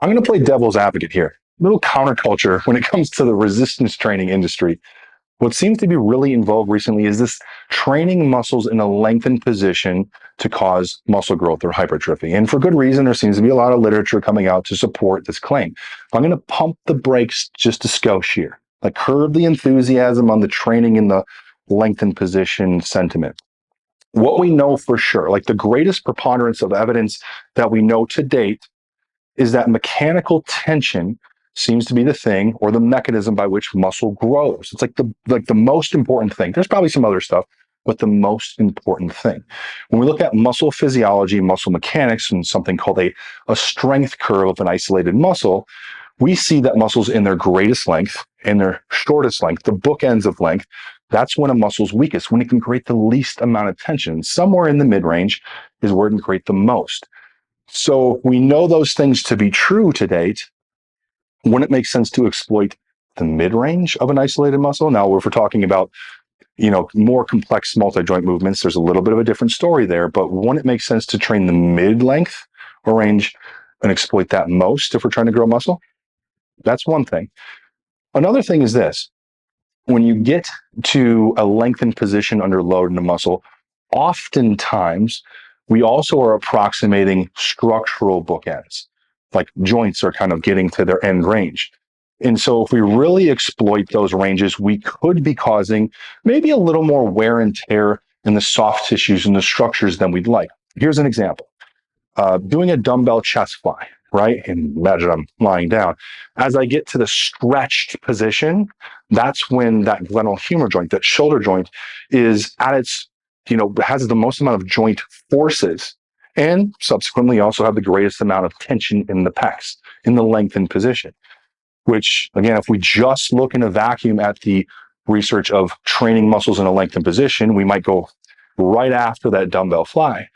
I'm going to play devil's advocate here. Little counterculture when it comes to the resistance training industry. What seems to be really in vogue recently is this training muscles in a lengthened position to cause muscle growth or hypertrophy. And for good reason, there seems to be a lot of literature coming out to support this claim. I'm going to pump the brakes just a skosh here, like curb the enthusiasm on the training in the lengthened position sentiment. What we know for sure, like the greatest preponderance of evidence that we know to date, is that mechanical tension seems to be the thing or the mechanism by which muscle grows. It's like the most important thing. There's probably some other stuff, but the most important thing. When we look at muscle physiology, muscle mechanics, and something called a strength curve of an isolated muscle, we see that muscles in their greatest length and their shortest length, the bookends of length, that's when a muscle's weakest, when it can create the least amount of tension. Somewhere in the mid-range is where it can create the most. So we know those things to be true to date. Wouldn't it make sense to exploit the mid-range of an isolated muscle? Now, if we're talking about, more complex multi-joint movements, there's a little bit of a different story there, but wouldn't it make sense to train the mid-length or range and exploit that most if we're trying to grow muscle? That's one thing. Another thing is this. When you get to a lengthened position under load in a muscle, oftentimes we also are approximating structural bookends, like joints are kind of getting to their end range. And so if we really exploit those ranges, we could be causing maybe a little more wear and tear in the soft tissues and the structures than we'd like. Here's an example. Doing a dumbbell chest fly, right? And imagine I'm lying down. As I get to the stretched position, that's when that glenohumeral joint, that shoulder joint, is at its, has the most amount of joint forces, and subsequently also have the greatest amount of tension in the pecs, in the lengthened position. Which, again, if we just look in a vacuum at the research of training muscles in a lengthened position, we might go right after that dumbbell fly.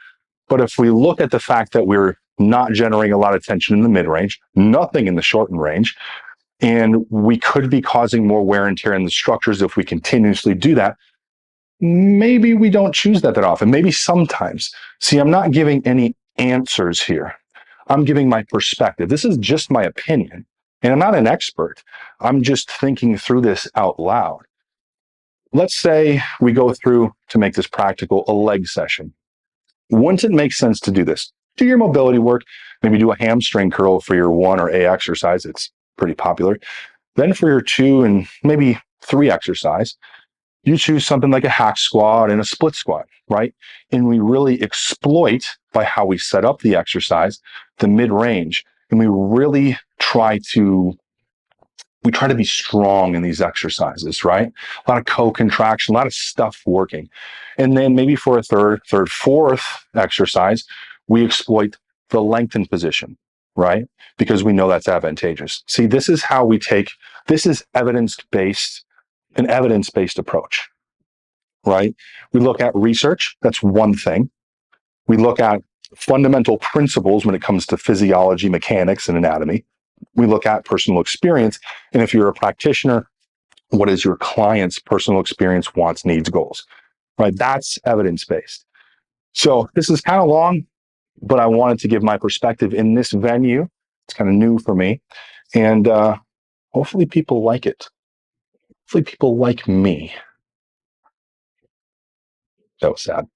But if we look at the fact that we're not generating a lot of tension in the mid-range, nothing in the shortened range, and we could be causing more wear and tear in the structures if we continuously do that, maybe we don't choose that often. Maybe sometimes. See, I'm not giving any answers here. I'm giving my perspective. This is just my opinion, and I'm not an expert. I'm just thinking through this out loud. Let's say we go through, to make this practical, a leg session. Wouldn't it make sense to do this? Do your mobility work, maybe do a hamstring curl for your 1 or A exercise. It's pretty popular. Then for your 2 and maybe 3 exercise, you choose something like a hack squat and a split squat, right? And we really exploit, by how we set up the exercise, the mid-range. And we really try to be strong in these exercises, right? A lot of co-contraction, a lot of stuff working. And then maybe for a third, fourth exercise, we exploit the lengthened position, right? Because we know that's advantageous. See, this is how this is an evidence-based approach, right? We look at research, that's one thing. We look at fundamental principles when it comes to physiology, mechanics, and anatomy. We look at personal experience. And if you're a practitioner, what is your client's personal experience, wants, needs, goals, right? That's evidence-based. So this is kind of long, but I wanted to give my perspective in this venue. It's kind of new for me. And hopefully people like it. Hopefully people like me. That was sad.